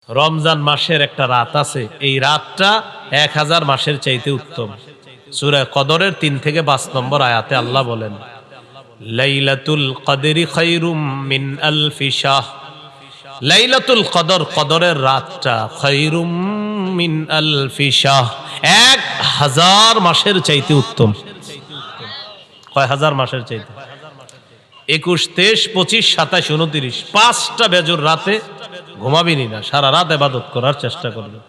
রমজান মাসের একটা রাত আছে, এই রাতটা 1000 মাসের চাইতে উত্তম। সূরা কদরের 3 থেকে 5 নম্বর আয়াতে আল্লাহ বলেন, লাইলাতুল কদরি খায়রুম মিন আলফি শাহ। লাইলাতুল কদর, কদরের রাতটা, খায়রুম মিন আলফি শাহ, 1000 মাসের চাইতে উত্তম। কয় হাজার মাসের চাইতে? 21, 23, 25, 27, 29, 5টা বেজর রাতে ঘুমাবিনি না, সারা রাত ইবাদত করার চেষ্টা করবেন।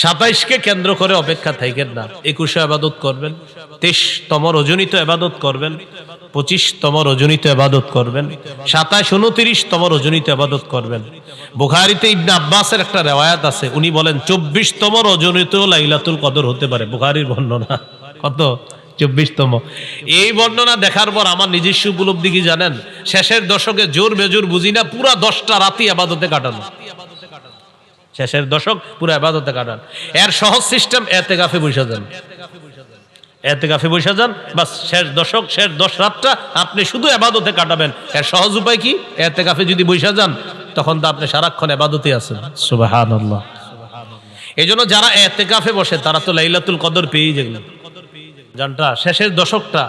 27কে কেন্দ্র করে অপেক্ষা থাকেন না, 21 ইবাদত করবেন, 23তম রজনীতে ইবাদত করবেন, 25তম রজনীতে ইবাদত করবেন, 27, 29তম রজনীতে ইবাদত করবেন। বুখারীতে ইবনে আব্বাসের একটা রিওয়ায়াত আছে, উনি বলেন 24তম রজনীতেও লাইলাতুল কদর হতে পারে। বুখারীর বর্ণনা। কত? 24তম। এই বর্ণনা দেখার পর আমার নিজস্ব উপলব্ধি কি জানেন? শেষের দশকে জোর বেজোর বুঝি না, পুরা 10টা রাতই ইবাদতে কাটানো। শেষের দশক পুরো ইবাদতে কাটান। এর সহজ সিস্টেম, এতেকাফে বসে যান। এতেকাফে বসে যান, বাস শেষ দশক, শেষ 10 রাতটা আপনি শুধু ইবাদতে কাটাবেন। এর সহজ উপায় কি? এতেকাফে যদি বসে যান, তখন তো আপনি সারাক্ষণ ইবাদতে আছেন। সুবহানাল্লাহ। এইজন্য যারা এতেকাফে বসে তারা তো লাইলাতুল কদর পেয়েই গেলেন। জানটা শেষের দশকটা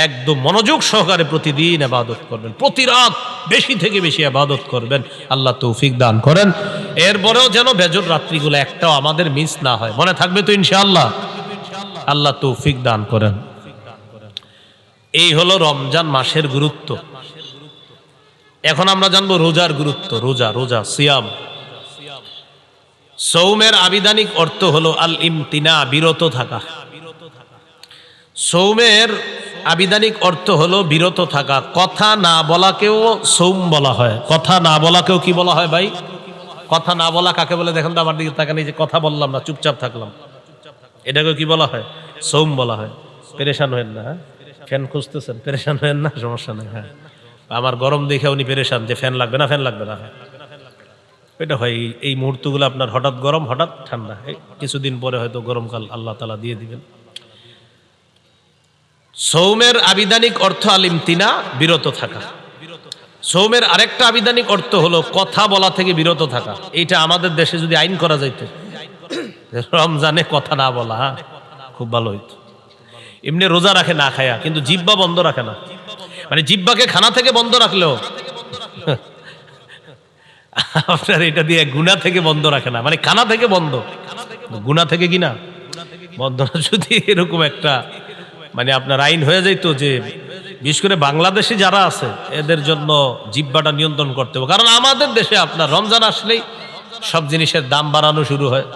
একদম মনোযোগ সহকারে প্রতিদিন ইবাদত করবেন, প্রতি রাত বেশি থেকে বেশি ইবাদত করবেন। আল্লাহ তৌফিক দান করেন। এরপরেও যেন বেজর রাত্রিগুলো একটাও আমাদের মিস না হয়। মনে থাকবে তো ইনশাআল্লাহ? আল্লাহ তৌফিক দান করেন। এই হলো রমজান মাসের গুরুত্ব। এখন আমরা জানবো রোজার গুরুত্ব। রোজা, রোজা, সিয়াম। সৌমের আবিধানিক অর্থ হলো আল ইমতিনা, বিরত থাকা। সৌমের আবিধানিক অর্থ হলো বিরত থাকা। কথা না বলাকেও সৌম বলা হয়। কথা না বলাকেও কি বলা হয় ভাই? কথা না বলা কাকে বলে দেখেন তো, আমার দিকে তাকান। এই যে কথা বললাম না, চুপচাপ থাকলাম, এটাকে কি বলা হয়? সৌম বলা হয়। পেরেশান হয়েন না, হ্যাঁ? ফ্যান খুঁজতেছেন, পেরেশান হয়েন না, সমস্যা নেই। হ্যাঁ, আমার গরম দেখে উনি পেরেশান যে ফ্যান লাগবে না, ফ্যান লাগবে না। এটা হয় এই মুহূর্তগুলো আপনার, হঠাৎ গরম, হঠাৎ ঠান্ডা। কিছুদিন পরে হয়তো গরমকাল আল্লাহ তাআলা দিয়ে দিবেন। সৌমের আবিধানিক অর্থ আল ইমতিনা, বিরত থাকা। সৌমের আরেকটা আবিধানিক অর্থ হলো কথা বলা থেকে বিরত থাকা। এইটা আমাদের দেশে যদি আইন করা যাইতো, রমজানে কথা না বলা, হ্যাঁ, খুব ভালো হইতো। এমনি রোজা রাখে না খায়া, কিন্তু জিহ্বা বন্ধ রাখে না। মানে জিহ্বাকে খানা থেকে বন্ধ রাখলেও আপনার এটা দিয়ে গুনাহ থেকে বন্ধ রাখে না। মানে খানা থেকে বন্ধ, গুনাহ থেকে কি না বন্ধ না। যদি এরকম একটা মানে আপনার আইন হয়ে যাইতো যে বিশেষ করে বাংলাদেশে যারা আছে এদের জন্য জিহ্বাটা নিয়ন্ত্রণ করতে হবে। কারণ আমাদের দেশে আপনার রমজান আসলেই সব জিনিসের দাম বাড়ানো শুরু হয়,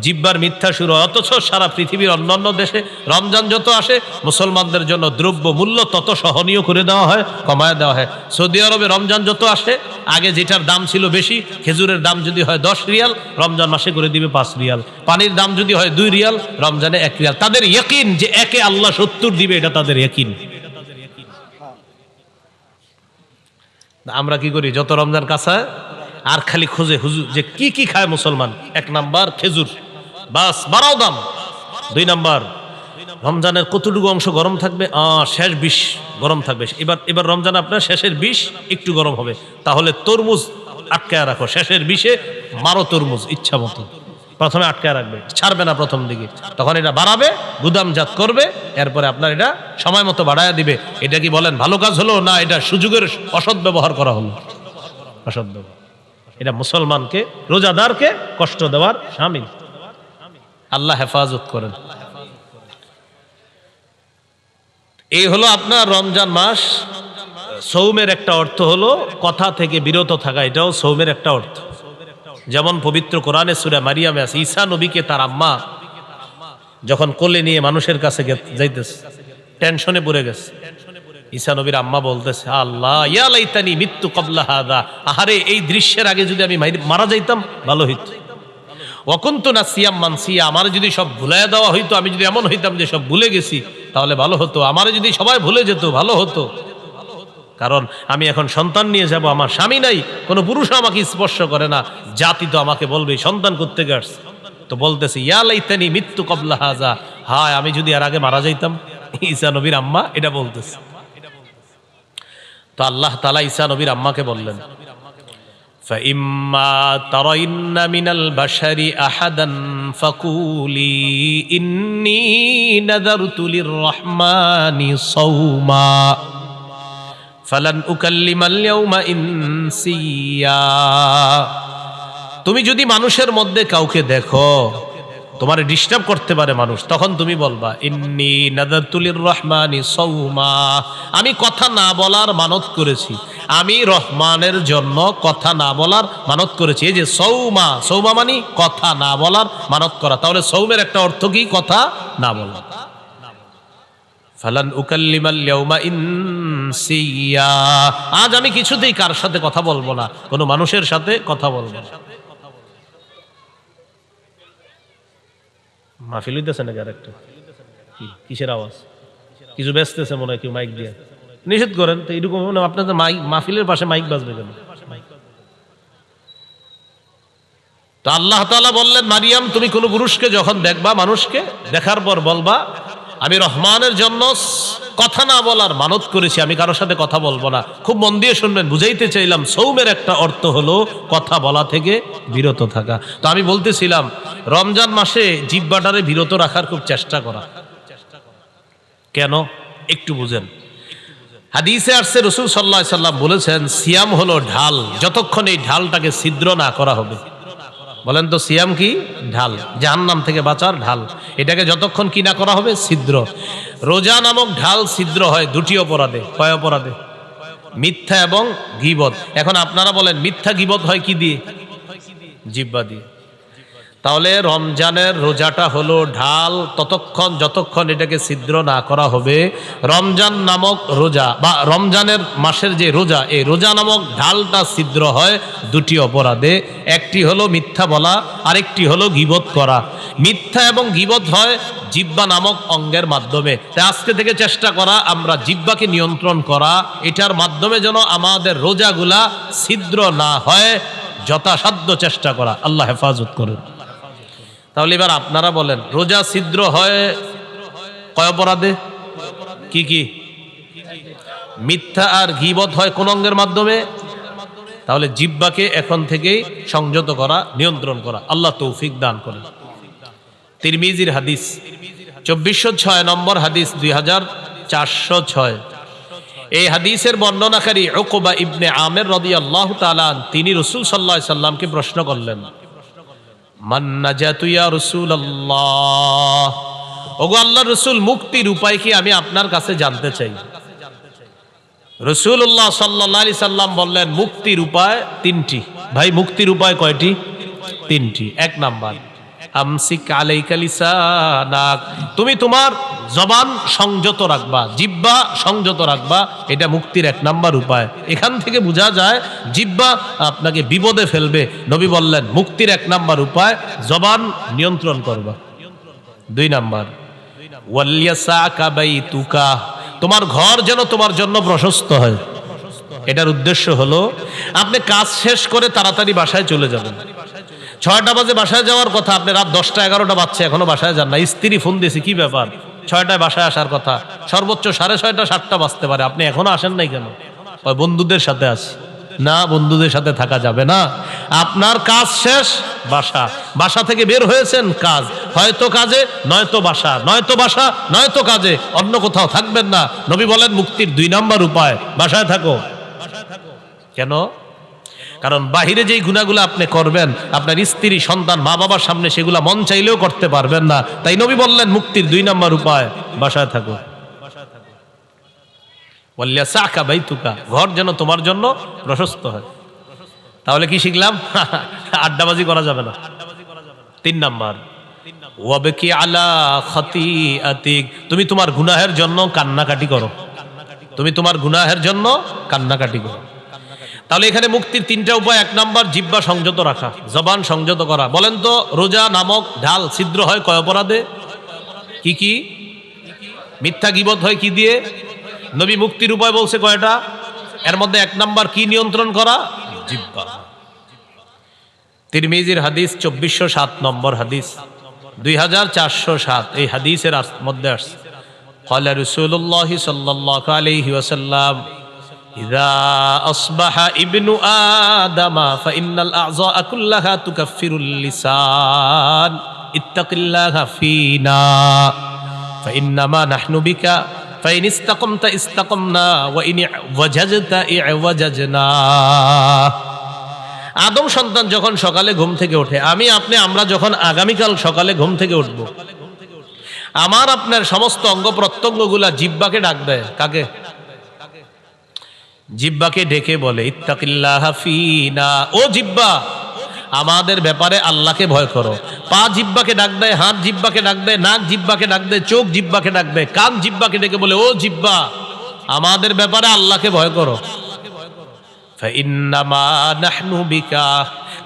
জিহ্বার মিথ্যা শুরু হয়। অথচ সারা পৃথিবীর অন্যান্য দেশে রমজান যত আসে, মুসলমানদের জন্য দ্রব্য মূল্য তত সহনীয় করে দেওয়া হয়, কমায় দেওয়া হয়। সৌদি আরবে রমজান যত আসে, আগে যেটার দাম ছিল বেশি, খেজুরের দাম যদি হয় 10 রিয়াল, রমজান মাসে করে দিবে 5 রিয়াল। পানির দাম যদি হয় 2 রিয়াল, রমজানে 1 রিয়াল। তাদের ইয়াকিন যে একে আল্লাহ 70 দিবে, এটা তাদের ইয়াকিন। আমরা কি করি? যত রমজান কাছে আর খালি খুঁজে হুজুর যে কি কি খায় মুসলমান। 1 নাম্বার খেজুর, বাস বাড়াও দাম। 2 নাম্বার, রমজানের কতটুকু অংশ গরম থাকবে? শেষ 20 গরম থাকবে। এবার রমজান আপনার শেষের 20 একটু গরম হবে, তাহলে তরমুজ আটকায় রাখো। শেষের 20-এ মারো তরমুজ ইচ্ছা মতো। প্রথমে আটকায় রাখবে, ছাড়বে না প্রথম দিকে। তখন এটা বাড়াবে, গুদামজাত করবে, এরপরে আপনার এটা সময় মতো বাড়ায় দিবে। এটা কি বলেন ভালো কাজ হলো না এটা সুযোগের অসৎ ব্যবহার করা হলো? অসৎ ব্যবহার। এটা মুসলমানকে, রোজাদারকে কষ্ট দেওয়ার শামিল। আল্লাহ হেফাজত করেন। এই হলো আপনার রমজান মাস। সৌমের একটা অর্থ হলো কথা থেকে বিরত থাকা, এটাও সৌমের একটা অর্থ। যেমন পবিত্র কোরআনে সূরা মারিয়ামে আছে, ঈসা নবীকে তার আম্মা যখন কোলে নিয়ে মানুষের কাছে যাইতেছে, টেনশনে পড়ে গেছে। ঈসা নবীর আম্মা বলতেছে, আল্লাহ ইয়া লাইতানি মিত্তু ক্বাবলা হাদা, আহারে এই দৃশ্যের আগে যদি আমি মারা যাইতাম ভালো হইতো। ওয়া কুনতু নাসিয়াম মানসিয়া, আমার যদি সব ভুলাইয়া দেওয়া হইতো, আমি যদি এমন হইতাম যে সব ভুলে গেছি, তাহলে ভালো হতো। আমার যদি সবাই ভুলে যেত ভালো হতো। কারণ আমি এখন সন্তান নিয়ে যাব, আমার স্বামী নাই, কোনো পুরুষ আমাকে স্পর্শ করে না, জাতি তো আমাকে বলবে সন্তান করতে গেছে। তো বলতেছে ইয়া লাইতানি মিত্তু ক্বাবলা হাযা, হায় আমি যদি এর আগে মারা যাইতাম। ঈসা নবীর আম্মা এটা বলতেছে। তো আল্লাহ তাআলা ঈসা নবীর আম্মাকে বললেন, فإما ترين من البشر أحدا فقولي إني نذرت للرحمن صوما فلن أكلم اليوم إنسيا। তুমি যদি মানুষের মধ্যে কাউকে দেখো তোমারে ডিস্টার্ব করতে পারে মানুষ, তখন তুমি বলবা ইন্নী নাযারতু লিররহমানি সাওমা, আমি কথা না বলার মানত করেছি, আমি রহমানের জন্য কথা না বলার মানত করেছি। এই যে সৌমা, সৌমা মানে কথা না বলার মানত করা। তাহলে সৌমের একটা অর্থ কি? কথা না বলা। ফালান উকাল্লিমাল ইয়াউমা ইনসিয়া, আজ আমি কিছুতেই কার সাথে কথা বলবো না, কোনো মানুষের সাথে কথা বলবো না। মাহফিল হইতেছে নাকি? আরেকটা কিসের আওয়াজ? কিছু বেচতেছে মনে হয় কেউ মাইক দিয়ে। নিষেধ করেন তো, এরকম আপনাদের মাহফিলের পাশে মাইক বাজবে কেন? তো আল্লাহ তাআলা বললেন, মারিয়াম তুমি কোনো পুরুষকে যখন দেখবা, মানুষকে দেখার পর বলবা আমি রহমানের জন্য কথা না বলার মানত করেছি, আমি কারোর সাথে কথা বলবো না। খুব মন দিয়ে শুনবেন, বুঝাইতে চাইলাম সৌমের একটা অর্থ হলো কথা বলা থেকে বিরত থাকা। তো আমি বলতেছিলাম রমজান মাসে জিহ্বাটারে বিরত রাখার খুব চেষ্টা করা। কেন? একটু বুঝেন। হাদিসে আসছে রাসূল সাল্লাল্লাহু আলাইহি সাল্লাম বলেছেন, সিয়াম হলো ঢাল, যতক্ষণ এই ঢালটাকে ছিদ্র না করা হবে। বলেন তো সিয়াম কি? ঢাল, জাহান্নাম থেকে বাঁচার ঢাল। এটাকে যতক্ষণ কি না করা হবে? ছিদ্র। রোজা নামক ঢাল ছিদ্র হয় দুটি অপরাধে। কয় অপরাধে? মিথ্যা এবং গীবত। এখন আপনারা বলেন মিথ্যা গীবত হয় কি দিয়ে? জিহ্বা দিয়ে। তাহলে রমজানের রোজাটা হলো ঢাল, ততক্ষণ যতক্ষণ এটাকে ছিদ্র না করা হবে। রমজান নামক রোজা বা রমজানের মাসের যে রোজা, এই রোজা নামক ঢালটা ছিদ্র হয় দুটি অপরাধে। একটি হলো মিথ্যা বলা, আরেকটি হলো গীবত করা। মিথ্যা এবং গীবত হয় জিহ্বা নামক অঙ্গের মাধ্যমে। তাই আজকে থেকে চেষ্টা করা আমরা জিহ্বাকে নিয়ন্ত্রণ করা, এটার মাধ্যমে যেন আমাদের রোজাগুলা ছিদ্র না হয়, যথাসাধ্য চেষ্টা করা। আল্লাহ হেফাজত করুন। তাহলে এবার আপনারা বলেন রোজা ছিদ্র হয় কয় অপরাধে? কি কি? মিথ্যা আর গীবত হয় কোন অঙ্গের মাধ্যমে? তাহলে জিহ্বাকে এখন থেকেই সংযত করা, নিয়ন্ত্রণ করা। আল্লাহ তৌফিক দান করেন। তিরমিজির হাদিস 2406 নম্বর হাদিস, 2406। এই হাদিসের বর্ণনাকারী উকবা ইবনে আমির রাদিয়াল্লাহু তাআলা তিনি রাসূল সাল্লাল্লাহু আলাইহি সাল্লামকে প্রশ্ন করলেন, মান নাজাতু ইয়া রাসূলুল্লাহ, ওগো আল্লাহর রাসূল মুক্তির উপায় কি আমি আপনার কাছে জানতে চাই। রাসূলুল্লাহ সাল্লাল্লাহু আলাইহি সাল্লাম বললেন মুক্তির উপায় তিনটি। ভাই মুক্তির উপায় কয়টি? তিনটি। এক নাম্বার, আমসিক আলাইকা লিসানাক, তুমি তোমার জবান সংযত রাখবা, জিহ্বা সংযত রাখবা। এটা মুক্তির এক নাম্বার উপায়। এখান থেকে বোঝা যায় জিহ্বা আপনাকে বিপদে ফেলবে। নবী বললেন মুক্তির এক নাম্বার উপায় জবান নিয়ন্ত্রণ করবা। দুই নাম্বার, ওয়ালিয়াসাকা বাইতুকা, তোমার ঘর যেন তোমার জন্য প্রশস্ত হয়। এটার উদ্দেশ্য হলো আপনি কাজ শেষ করে তাড়াতাড়ি বাসায় চলে যাবেন। 6টা বাজে বাসায় যাওয়ার কথা, আপনি রাত 10টা 11টা বাজছে এখনো বাসায় যান না। স্ত্রী ফোন দিয়েছে, কি ব্যাপার 6টায় বাসায় আসার কথা, সর্বোচ্চ 6:30 7টা বাজতে পারে, আপনি এখনো আসেন নাই কেন? বন্ধুদের সাথে আছি। না, বন্ধুদের সাথে থাকা যাবে না। আপনার কাজ শেষ, বাসা, বাসা থেকে বের হয়েছেন কাজ, হয়তো কাজে নয়তো বাসা, নয়তো বাসা নয়তো কাজে, অন্য কোথাও থাকবেন না। নবী বলেন মুক্তির 2 নাম্বার উপায় বাসায় থাকো। কেন? কারণ বাহিরে যেই গুনাহগুলো আপনি করবেন আপনার স্ত্রী, সন্তান, মা বাবার সামনে সেগুলা মন চাইলেও করতে পারবেন না। তাই নবী বললেন মুক্তির 2 নাম্বার উপায় বাসায় থাকো। ওয়ালিয়াসাকা বাইতুকা, ঘর যেন তোমার জন্য প্রশস্ত হয়। তাহলে কি শিখলাম? আড্ডাবাজি করা যাবে না। 3 নাম্বার, ওয়াবকি আলা খাতিআতিক, তুমি তোমার গুনাহের জন্য কান্নাকাটি করো। তুমি তোমার গুনাহের জন্য কান্নাকাটি করো। তাহলে এখানে মুক্তির 3টা উপায়। 1 নাম্বার জিহ্বা সংযত রাখা, জবান সংযত করা। বলেন তো রোজা নামক ঢাল ছিদ্র হয় কয় অপরাধে? কি কি? মিথ্যা গীবত হয় কি দিয়ে? নবী মুক্তির উপায় বলছে কয়টা? এর মধ্যে 1 নাম্বার কি নিয়ন্ত্রণ করা? জিহ্বা। তিরমিজির হাদিস 2407 নম্বর হাদিস, 2407। এই হাদিসের মধ্যে আসছে ক্বালা রাসূলুল্লাহ সাল্লাল্লাহু আলাইহি ওয়াসাল্লাম, ইযা আসবাহা ইবনু আদামা ফাইন্নাল আযা কুল্লাহা তুকাফিরুল লিসান ইত্তাকিল্লাহা ফিনা ফাইন্নামা নাহনু বিকা ফাইন ইসতাকামতা ইসতাকামনা ওয়া ইন ওয়াজাজতা ইওয়াজাজনা। আদম সন্তান যখন সকালে ঘুম থেকে ওঠে, আমরা যখন আগামীকাল সকালে ঘুম থেকে উঠব, আমার আপনার সমস্ত অঙ্গ প্রত্যঙ্গগুলা জিহ্বাকে ডাক দেয়। কাকে? জিহ্বাকে ডেকে বলে ইত্তাকিল্লাহা ফিনা, ও জিহ্বা আমাদের ব্যাপারে আল্লাহকে ভয় করো। পা জিহ্বাকে ডাক দেয়, হাত জিহ্বাকে ডাক দেয়, নাক জিহ্বাকে ডাক দেয়, চোখ জিহ্বাকে ডাক দেয়, কান জিহ্বাকে ডেকে বলে ও জিহ্বা আমাদের ব্যাপারে আল্লাহকে ভয় করো। ফাইন্নামা নাহনু বিকা,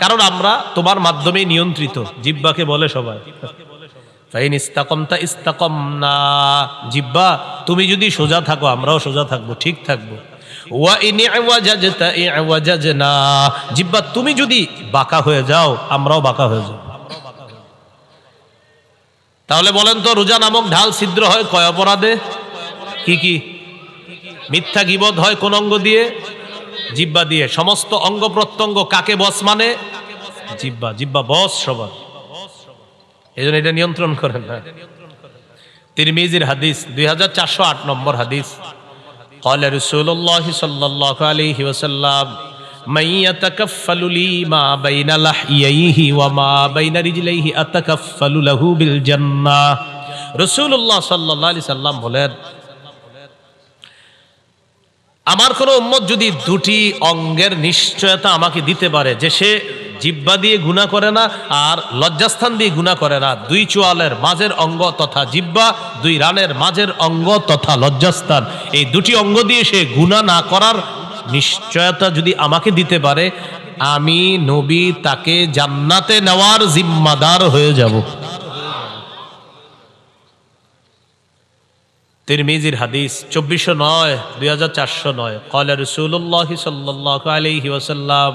কারণ আমরা তোমার মাধ্যমে নিয়ন্ত্রিত। জিহ্বাকে বলে সবাই। ফাইন ইস্তাকামতা ইস্তাকামনা, জিহ্বা তুমি যদি সোজা থাকো আমরাও সোজা থাকবো, ঠিক থাকবো। ওয়া ইন ইওয়াজাজতা ইওয়াজাজনা, জিহ্বা তুমি যদি বাঁকা হয়ে যাও আমরাও বাঁকা হয়ে যাব। তাহলে বলেন তো, রোজা নামক ঢাল ছিদ্র হয় কয় অপরাধে? কি কি? মিথ্যা গীবত হয় কোন অঙ্গ দিয়ে? জিহ্বা দিয়ে। সমস্ত অঙ্গ প্রত্যঙ্গ কাকে বস মানে? জিহ্বা। জিহ্বা বস সবার, এজন্য এটা নিয়ন্ত্রণ করেন না। তিরমিজির হাদিস 2408 নম্বর হাদিস, قال رسول الله صلى الله عليه وسلم من يتكفل لي ما بين لحييه وما بين رجليه اتكفل له بالجنة। রাসূলুল্লাহ সাল্লাল্লাহু আলাইহি সাল্লাম বলেন, আমার কোন উম্মত যদি দুটি অঙ্গের নিশ্চয়তা আমাকে দিতে পারে, যে সে জিহ্বা দিয়ে গুনাহ করে না আর লজ্জাস্থান দিয়ে গুনাহ করে না, দুই চোয়ালের মাঝের অঙ্গ তথা জিহ্বা, দুই রানের মাঝের অঙ্গ তথা লজ্জাস্থান, এই দুটি অঙ্গ দিয়ে সে গুনাহ না করার নিশ্চয়তা যদি আমাকে দিতে পারে, আমি নবী তাকে জান্নাতে নেওয়ার জিম্মাদার হয়ে যাব। তিরমিজির হাদিস 2409 2409 قال رسول الله صلى الله عليه وسلم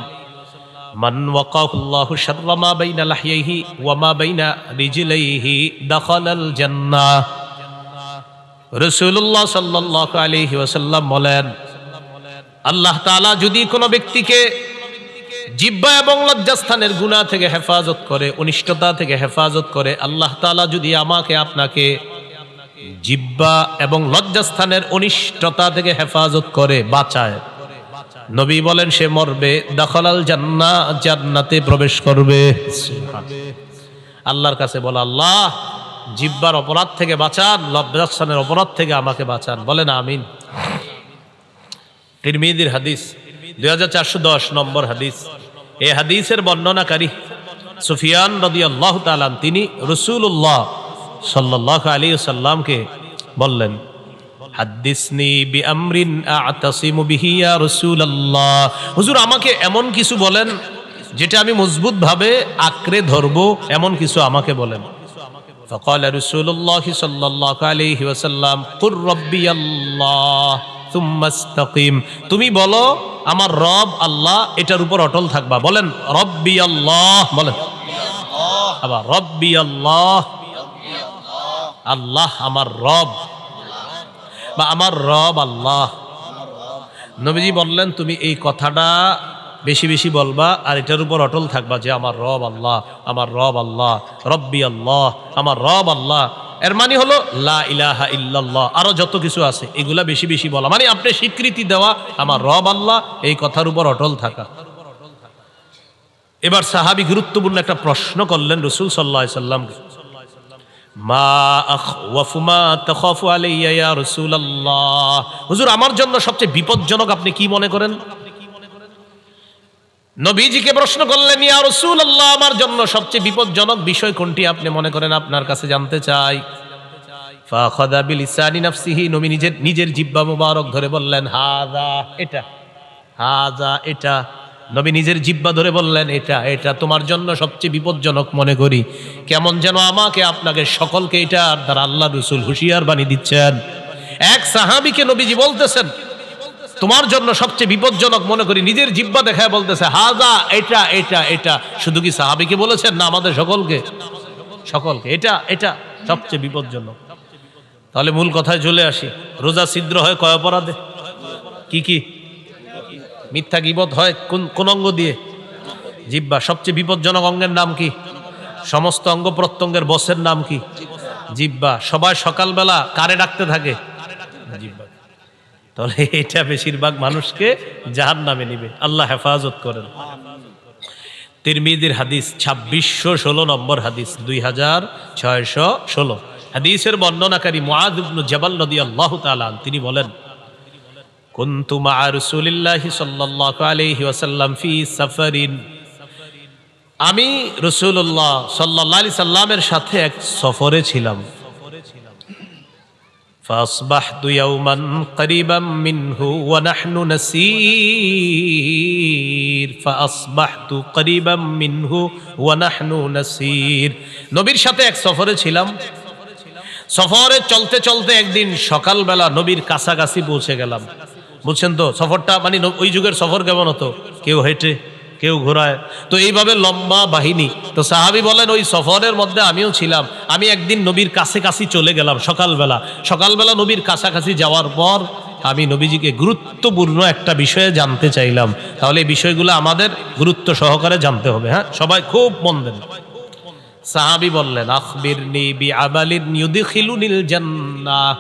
من وقاه الله شر ما بين لحييه وما بين رجليه دخل الجنة। রাসূলুল্লাহ সাল্লাল্লাহু আলাইহি ওয়াসাল্লাম বলেন, আল্লাহ তাআলা যদি কোনো ব্যক্তিকে জিহ্বা এবং লজ্জাস্থানের গুনাহ থেকে হেফাজত করে, অনিষ্টতা থেকে হেফাজত করে, আল্লাহ তাআলা যদি আমাকে আপনাকে জিহ্বা এবং লজ্জাস্থানের অনিষ্টতা থেকে হেফাজত করে, বাঁচায়, নবী বলেন সে মরবে, দাখালাল জান্নাহ, জান্নাতে প্রবেশ করবে। আল্লাহর কাছে বলে, আল্লাহ জিহ্বার অপরাধ থেকে বাঁচান, লজ্জাস্থানের অপরাধ থেকে আমাকে বাঁচান। বলেন আমিন। তিরমিজির হাদিস 2410 নম্বর হাদিস। এই হাদিসের বর্ণনাকারী সুফিয়ান রাদিয়াল্লাহু তাআলা, তিনি রাসূলুল্লাহ সাল্লাল্লাহু আলাইহি ওয়াসাল্লামকে বললেন, হাদ্দিসনি বিআমরিন আ'তাসিমু বিহি ইয়া রাসূলুল্লাহ, হুজুর আমাকে এমন কিছু বলেন যেটা আমি মজবুত ভাবে আঁকড়ে ধরবো, এমন কিছু আমাকে বলেন। ফাকাল রাসূলুল্লাহ সাল্লাল্লাহু আলাইহি ওয়াসাল্লাম, কুর রাব্বিয়াল্লাহ সুম্মা ইসতাকিম, তুমি বলো আমার রব আল্লাহ, এটার উপর অটল থাকবা। বলেন রাব্বিয়াল্লাহ, বলেন আবার রাব্বিয়াল্লাহ, আল্লাহ আমার রব, বা আমার রব আল্লাহ। নবীজি বললেন তুমি এই কথাটা বেশি বেশি বলবা আর এটার উপর অটল থাকবা যে আমার রব আল্লাহ, আমার রব আল্লাহ, রব্বি আল্লাহ, আমার রব আল্লাহ। এর মানে হলো লা ইলাহা ইল্লাল্লাহ, আরো যত কিছু আছে এগুলা বেশি বেশি বলা, মানে আপনি স্বীকৃতি দেওয়া আমার রব আল্লাহ, এই কথার উপর অটল থাকা। এবার সাহাবী গুরুত্বপূর্ণ একটা প্রশ্ন করলেন রাসূল সাল্লাল্লাহু আলাইহি সাল্লামকে, মা আখওয়াফু মা তাখাফু আলাইয়া ইয়া রাসূলুল্লাহ, হুজুর আমার জন্য সবচেয়ে বিপজ্জনক আপনি কি মনে করেন? নবীজিকে প্রশ্ন করলেন, ইয়া রাসূলুল্লাহ আমার জন্য সবচেয়ে বিপজ্জনক বিষয় কোনটি আপনি মনে করেন, আপনার কাছে জানতে চাই। ফাখাযা বিলিসানি নাফসিহি, নবী নিজের জিহ্বা মুবারক ধরে বললেন, হাযা, এটা, হাযা, এটা। নবী নিজের জিহ্বা ধরে বললেন, এটা, এটা তোমার জন্য সবচেয়ে বিপজ্জনক মনে করি। কেমন যেন আমাকে আপনাকে সকলকে এটার দ্বারা আল্লাহ রাসূল হুঁশিয়ার বানিয়ে দিচ্ছেন। এক সাহাবীকে নবীজি বলতেছেন তোমার জন্য সবচেয়ে বিপজ্জনক মনে করি, নিজের জিহ্বা দেখায় বলতেছে হাযা, এটা, এটা, এটা। শুধু কি সাহাবীকে বলেছেন না আমাদের সকলকে? সকলকে, এটা, এটা সবচেয়ে বিপজ্জনক। তাহলে মূল কথায় চলে আসি, রোজা ছিদ্র হয় কয় অপরাধে? কি কি? মিথ্যা গীবত হয় কোন অঙ্গ দিয়ে? জিহ্বা। সবচেয়ে বিপজ্জনক অঙ্গের নাম কি? সমস্ত অঙ্গ প্রত্যঙ্গের বসের নাম কি? জিহ্বা। সবাই সকালবেলা কারে ডাকতে থাকে? জিহ্বা। তাহলে এটা বেশিরভাগ মানুষকে জাহান্নামে নিবে। আল্লাহ হেফাজত করেন। তিরমিজির হাদিস 2616 নম্বর হাদিস, 2616 হাদিসের বর্ণনাকারী মুআয ইবনে জাবাল রাদিয়াল্লাহু তাআলা তিনি বলেন, কুনতু মা রাসূলিল্লাহি সাল্লাল্লাহু আলাইহি ওয়াসাল্লাম ফি সাফারিন, আমি রাসূলুল্লাহ সাল্লাল্লাহু আলাইহি সাল্লামের সাথে এক সফরে ছিলাম। فأصبحت يوما قريبا منه ونحن نسير فأصبحت قريبا منه ونحن نسير। নবীর সাথে এক সফরে ছিলাম। সফরে চলতে চলতে একদিন সকালবেলা নবীর কাছাকাছি পৌঁছে গেলাম। বুঝছেন তো সফরটা, মানে ওই যুগের সফর কেমন হতো? কেউ হেঁটে, কেউ ঘোড়ায়, তো এইভাবে লম্বা বাহিনী। তো সাহাবী বলেন ওই সফরের মধ্যে আমিও ছিলাম। আমি একদিন নবীর কাছাকাছি চলে গেলাম সকালবেলা নবীর কাছাকাছি যাওয়ার পর আমি নবীজিকে গুরুত্বপূর্ণ একটা বিষয়ে জানতে চাইলাম। তাহলে এই বিষয়গুলো আমাদের গুরুত্ব সহকারে জানতে হবে। হ্যাঁ, সবাই খুব মন দেন। সাহাবী বললেন, আখবিরনি বিআমালিন ইউদখিলুনিল জান্নাহ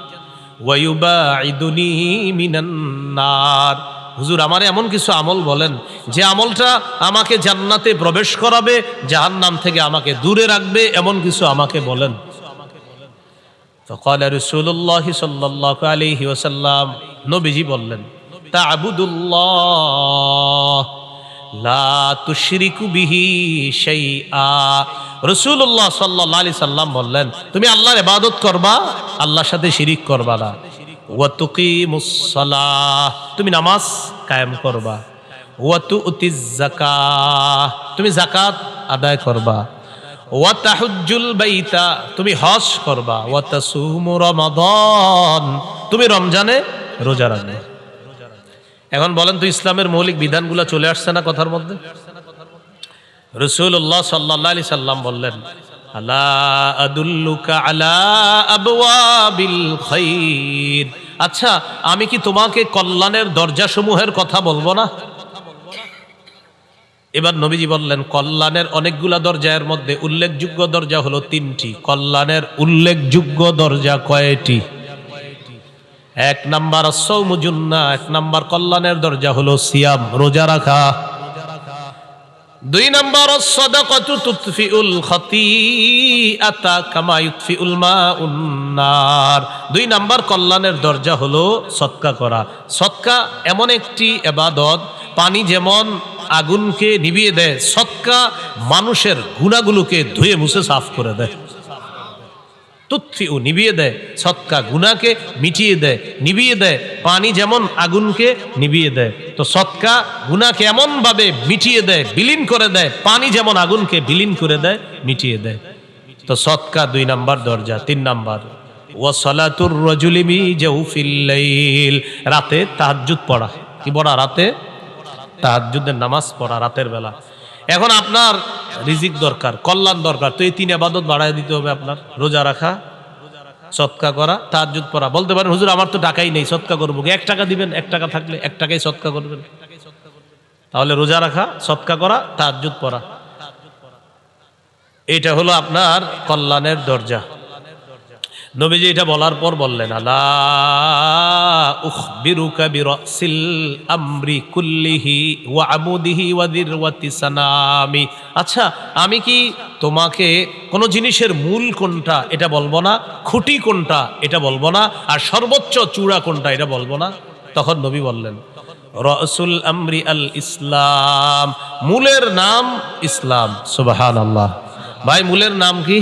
ওয়া ইউবাঈদুনি মিনান নার। হুজুর, আমারে এমন কিছু আমল বলেন যে আমলটা আমাকে জান্নাতে প্রবেশ করাবে, জাহান্নাম থেকে আমাকে দূরে রাখবে, এমন কিছু আমাকে বলেন। ফাকালা রাসূলুল্লাহ সাল্লাল্লাহু আলাইহি ওয়াসাল্লাম, নবীজি বললেন, তা'বুদুল্লাহ লা তুশরিকু বিহি শাইআ। রাসূলুল্লাহ সাল্লাল্লাহু আলাইহি সাল্লাম বললেন, তুমি আল্লাহর ইবাদত করবা, আল্লাহর সাথে শিরিক করবা না। ওয়া তুকিমুস সালাহ, তুমি নামাজ কায়েম করবা। ওয়া তুতিজ যাকাহ, তুমি যাকাত আদায় করবা। ওয়া তাহুজ্জুল বাইতা, তুমি হজ করবা। ওয়া তাসুমু রমাদান, তুমি রমজানে রোজা রাখবে। এখন বলেন তো, ইসলামের মৌলিক বিধানগুলো চলে আসছে না কথার মধ্যে? রাসূলুল্লাহ সাল্লাল্লাহু আলাইহি সাল্লাম বললেন, আলা আদুল্লুকা আলা আবওয়াবিল খাইর। আচ্ছা, আমি কি তোমাকে কল্যাণের দরজাসমূহের কথা বলবো না? এবার নবীজি বললেন, কল্যাণের অনেকগুলা দরজার মধ্যে উল্লেখযোগ্য দরজা হলো 3টি। কল্যাণের উল্লেখযোগ্য দরজা কয়টি? 1 নাম্বার আস-সাওমু জুন্নাহ, 1 নাম্বার কল্যাণের দরজা হলো সিয়াম, রোজা রাখা। 2 নাম্বার আস-সাদাকাতু তুতফিউল খাতিআতা কামা ইউতফিউল মাউন নার। 2 নাম্বার কল্যাণের দরজা হলো সদকা করা। সদকা এমন একটি ইবাদত, পানি যেমন আগুনকে নিভিয়ে দেয়, সদকা মানুষের গুনাহগুলোকে ধুয়ে মুছে সাফ করে দেয়। তুতফিউ, নিভিয়ে দেয়, সদকা গুনাহকে মিটিয়ে দেয়, নিভিয়ে দেয়। পানি যেমন আগুনকে নিভিয়ে দেয়, তো সদকা গুনাহকে এমন ভাবে মিটিয়ে দেয়, বিলীন করে দেয়, পানি যেমন আগুনকে বিলীন করে দেয়, মিটিয়ে দেয়। তো সদকা 2 নাম্বার দরজা। 3 নাম্বার ওয়া সালাতুর রাজুলি বি জাওফিল লাইল, রাতে তাহাজ্জুদ পড়া। কি পড়া? রাতে তাহাজ্জুদের নামাজ পড়া রাতের বেলা। এখন আপনার রিজিক দরকার, কল্যাণ দরকার, তো এই 3 ইবাদত বাড়ায় দিতে হবে আপনার। রোজা রাখা, সদকা করা, তাহাজ্জুদ পড়া। বলতে পারেন, হুজুর আমার তো টাকাই নেই, সদকা করবো কি? 1 টাকা দিবেন, 1 টাকা থাকলে 1 টাকাই সদকা করবেন। তাহলে রোজা রাখা, সদকা করা, তাহাজ্জুদ পড়া, এটা হলো আপনার কল্যাণের দরজা। নবীজি এটা বলার পর বললেন, আলা উখবিরুকা বিরাসিল আমরি কুল্লিহি ওয়া আমুদিহি ওয়া দিরওয়াতি সানামি। আচ্ছা, আমি কি তোমাকে কোন জিনিসের মূল কোনটা এটা বলবো না, খুঁটি কোনটা এটা বলবো না, আর সর্বোচ্চ চূড়া কোনটা এটা বলবো না? তখন নবী বললেন, রাসুল আমরি আল ইসলাম, মূলের নাম ইসলাম। সুবহানাল্লাহ। ভাই, মূলের নাম কি?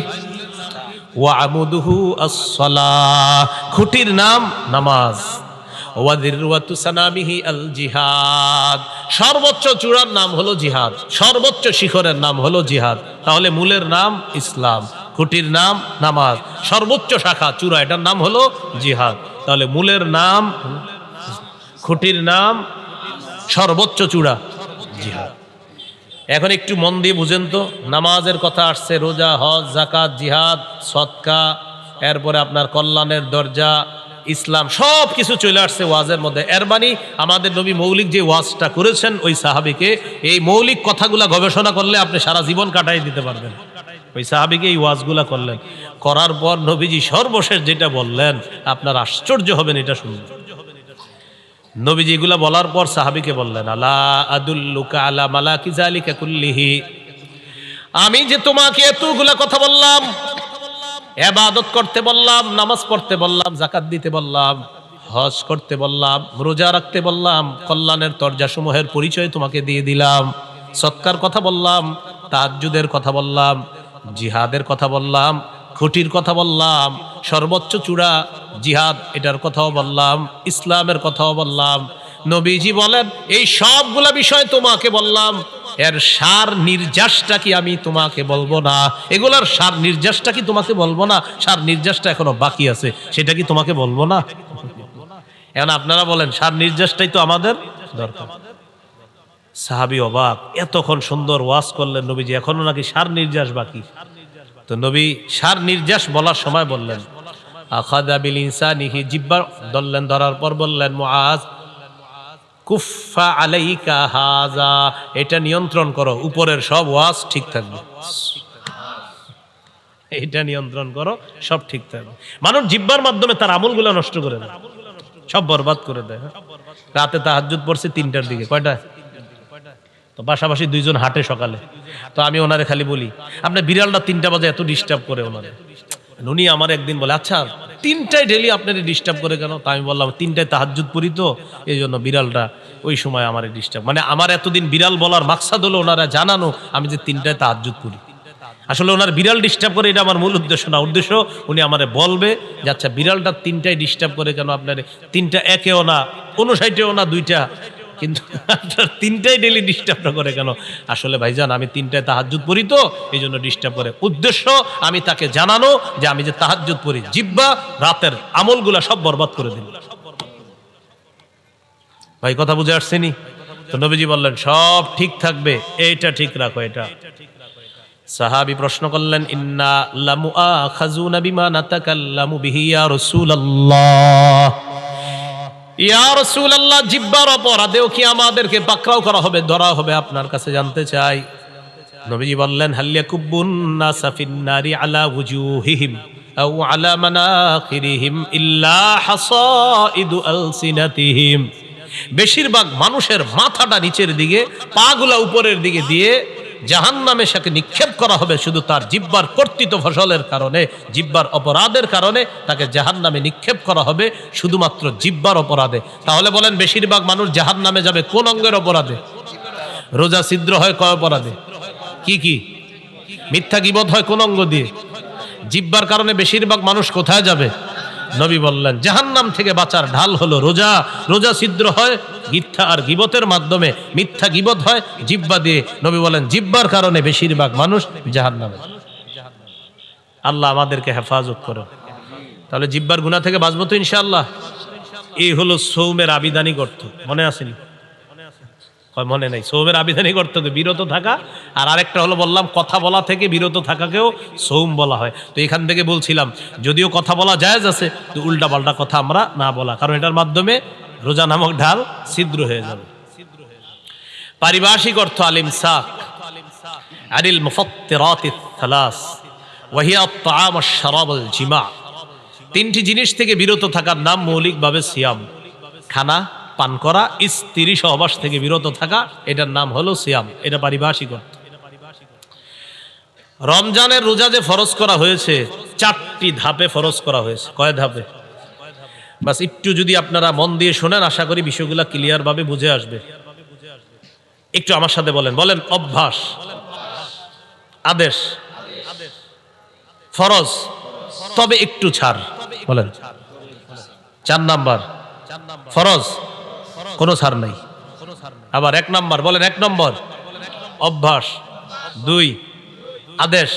ওয়া আমুদুহু আস-সালাহ, খুঁটির নাম নামাজ। ওয়া দিরওয়াতু সানামিহি আল জিহাদ, সর্বোচ্চ চূড়ার নাম হলো জিহাদ, সর্বোচ্চ শিখরের নাম হলো জিহাদ। তাহলে মূলের নাম ইসলাম, খুঁটির নাম নামাজ, সর্বোচ্চ শাখা চূড়া এটার নাম হলো জিহাদ। তাহলে মূলের নাম, খুঁটির নাম, সর্বোচ্চ চূড়া জিহাদ। এখন একটু মন দিয়ে বুঝেন তো, নামাজের কথা আসছে, রোজা, হজ, যাকাত, জিহাদ, সদকা, এরপরে আপনার কল্যাণের দরজা, ইসলাম সব কিছু চলে আসছে ওয়াজের মধ্যে। এর মানে আমাদের নবী মৌলিক যে ওয়াজটা করেছেন ওই সাহাবীকে, এই মৌলিক কথাগুলা গবেষণা করলে আপনি সারা জীবন কাটাই দিতে পারবেন। ওই সাহাবীকে এই ওয়াজগুলা করলেন, করার পর নবীজি সর্বশেষ যেটা বললেন আপনার আশ্চর্য হবেন এটা শুনলে। নবীজি এগুলা বলার পর সাহাবীকে বললেন, আলা আদুল্লুকা আলা মালাকি যালিকা কুল্লিহি, আমি যে তোমাকে এতগুলা কথা বললাম, ইবাদত করতে বললাম, নামাজ পড়তে বললাম, যাকাত দিতে বললাম, হজ করতে বললাম, রোজা রাখতে বললাম, কল্যাণের দরজাসমূহের পরিচয় তোমাকে দিয়ে দিলাম, সৎকার কথা বললাম, তাহাজ্জুদের কথা বললাম, জিহাদের কথা বললাম, খুঁটির কথা বললাম, সর্বোচ্চ চূড়া জিহাদ এটার কথাও বললাম, ইসলামের কথাও বললাম। নবীজি বলেন এই সবগুলা বিষয় তোমাকে বললাম, এর সার নির্যাসটা কি আমি তোমাকে বলবো না? এগুলার সার নির্যাসটা কি তোমাকে বলবো না? সার নির্যাসটা এখনো বাকি আছে, সেটা কি তোমাকে বলবো না? এখন আপনারা বলেন সার নির্যাসটাই তো আমাদের দরকার। সাহাবী অবাক, এতক্ষণ সুন্দর ওয়াজ করলেন নবীজি, এখনো নাকি সার নির্যাস বাকি। তো নবী সার নির্যাস বলার সময় বললেন, আখাযা বিল ইনসানিহি, জিহ্বা ধরলেন, ধরার পর বললেন, মুআজ কুফা আলাইকা হাযা, এটা নিয়ন্ত্রণ করো, উপরের সব ওয়াজ ঠিক থাকবে। এটা নিয়ন্ত্রণ করো, সব ঠিক থাকবে। মানুষ জিহ্বার মাধ্যমে তার আমলগুলো নষ্ট করে দেয়, সব বরবাদ করে দেয়। রাতে তাহাজ্জুদ পড়ছে 3টার দিকে, কয়টা? তো পাশাপাশি দুইজন হাঁটে সকালে, তো আমি ওনারে খালি বলি, আপনার বিড়ালটা 3টা বাজে এত ডিস্টার্ব করে ওনারে। উনি আমার একদিন বলে, আচ্ছা 3টায় ডেলি আপনারে ডিস্টার্ব করে কেন? তা আমি বললাম 3টায় তাহাজ্জুদ পড়ি তো, এই জন্য বিড়ালটা ওই সময় আমার ডিস্টার্ব। মানে আমার এতদিন বিড়াল বলার মাকসাদ হলো ওনারা জানানো আমি যে 3টায় তাহাজ্জুদ পড়ি। আসলে ওনার বিড়াল ডিস্টার্ব করে এটা আমার মূল উদ্দেশ্য না। উদ্দেশ্য উনি আমারে বলবে যে আচ্ছা বিড়ালটা 3টায় ডিস্টার্ব করে কেন আপনার? 3টা একেও না, 59ও না, 2টা, কিন্তু আপনার 3টায় ডেলি ডিস্টার্ব করে কেন? আসলে ভাইজান আমি 3টায় তাহাজ্জুদ পড়ি তো এই জন্য ডিস্টার্ব করে। উদ্দেশ্য আমি তাকে জানানো যে আমি যে তাহাজ্জুদ পড়ি, জিহ্বা রাতের আমলগুলা সব বরবাদ করে দিল। ভাই কথা বুঝে আসছেনি? তো নবীজি বললেন সব ঠিক থাকবে, এইটা ঠিক রাখো। এটা সাহাবী প্রশ্ন করলেন, ইন্না লামুআখাযুনা বিমা নাতাকাল্লামু বিহি ইয়া রাসূলুল্লাহ, ইয়া রাসূলুল্লাহ, জিহ্বার অপরাধেও কি আমাদেরকে পাকড়াও করা হবে, ধরা হবে? আপনার কাছে জানতে চাই। নবীজি বললেন, হাল ইয়াকুবুন নাসা ফিন নারি আলা ওয়ুজুহিহিম আও আলা মানাখিরিহিম ইল্লা হাসাইদু আলসিনাতিহিম, বেশিরভাগ মানুষের মাথাটা নিচের দিকে, পাগুলা উপরের দিকে দিয়ে জাহান্নামে সাকে নিক্ষেপ করা হবে শুধু তার জিহ্বার কর্তৃত্ব ফসলের কারণে, জিহ্বার অপরাধের কারণে তাকে জাহান্নামে নিক্ষেপ করা হবে, শুধুমাত্র জিহ্বার অপরাধে। তাহলে বলেন বেশিরভাগ মানুষ জাহান্নামে যাবে কোন অঙ্গের অপরাধে? রোজা ছিদ্র হয় কয় অপরাধে? কি কি? মিথ্যা গীবত হয় কোন অঙ্গ দিয়ে? জিহ্বার কারণে বেশিরভাগ মানুষ কোথায় যাবে? নবী বললেন জাহান্নাম থেকে বাঁচার ঢাল হলো রোজা। রোজা ছিদ্র হয় মিথ্যা আর গীবতের মাধ্যমে, মিথ্যা গীবত হয় জিহ্বা দিয়ে। নবী বলেন জিহ্বার কারণে বেশিরভাগ মানুষ জাহান্নামে। আল্লাহ আমাদেরকে হেফাজত করো। তাহলে জিহ্বার গুনাহ থেকে বাঁচবো তো ইনশাআল্লাহ। এই হলো সৌমের আবিধানিক অর্থ, মনে আসেনি? মনে নাই? সৌমের আবিধানিক অর্থ বিরত থাকা, আর আরেকটা হলো বললাম কথা বলা থেকে বিরত থাকাকেও সৌম বলা হয়। তো এখান থেকে বলছিলাম যদিও কথা বলা জায়েজ আছে, তো উল্টা পাল্টা কথা আমরা না বলা, কারণ এটার মাধ্যমে রোজা নামক ঢাল ছিদ্র হয়ে যাবে। পারিভাষিক অর্থ আল ইমসাক আনিল মুফাত্তিরাতিস সালাস ওয়া হিয়া আত-তাআম ওয়াশ-শারাব ওয়াল-জিমা। 3টি জিনিস থেকে বিরত থাকার নাম মৌলিকভাবে সিয়াম। খানা পান করা, স্ত্রী সহবাস থেকে বিরত থাকা, এটার নাম হলো সিয়াম। এটা পারিভাষিক অর্থ। রমজানের রোজা যে ফরজ করা হয়েছে 4টি ধাপে ফরজ করা হয়েছে। কয় ধাপে? বাস একটু যদি আপনারা মন দিয়ে শোনেন আশা করি বিষয়গুলো ক্লিয়ার ভাবে বুঝে আসবে। একটু আমার সাথে বলেন, বলেন অভ্যাস, আদেশ, ফরজ, তবে একটু ছাড়। বলেন 4 নাম্বার ফরজ, কোনো ছাড় নাই। আবার 1 নাম্বার, বলেন 1 নম্বর অভ্যাস, 2 আদেশ,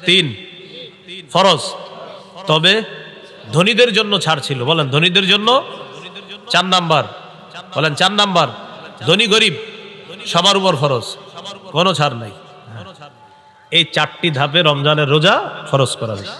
3 ফরজ, তবে ধনীদের জন্য ছাড় ছিল। বলেন ধনীদের জন্য 4 নাম্বার, বলেন 4 নাম্বার ধনী গরিব সবার উপর ফরজ, কোনো ছাড় নাই। এই 4টি ধাপে রমজানের রোজা ফরজ করা হয়েছে।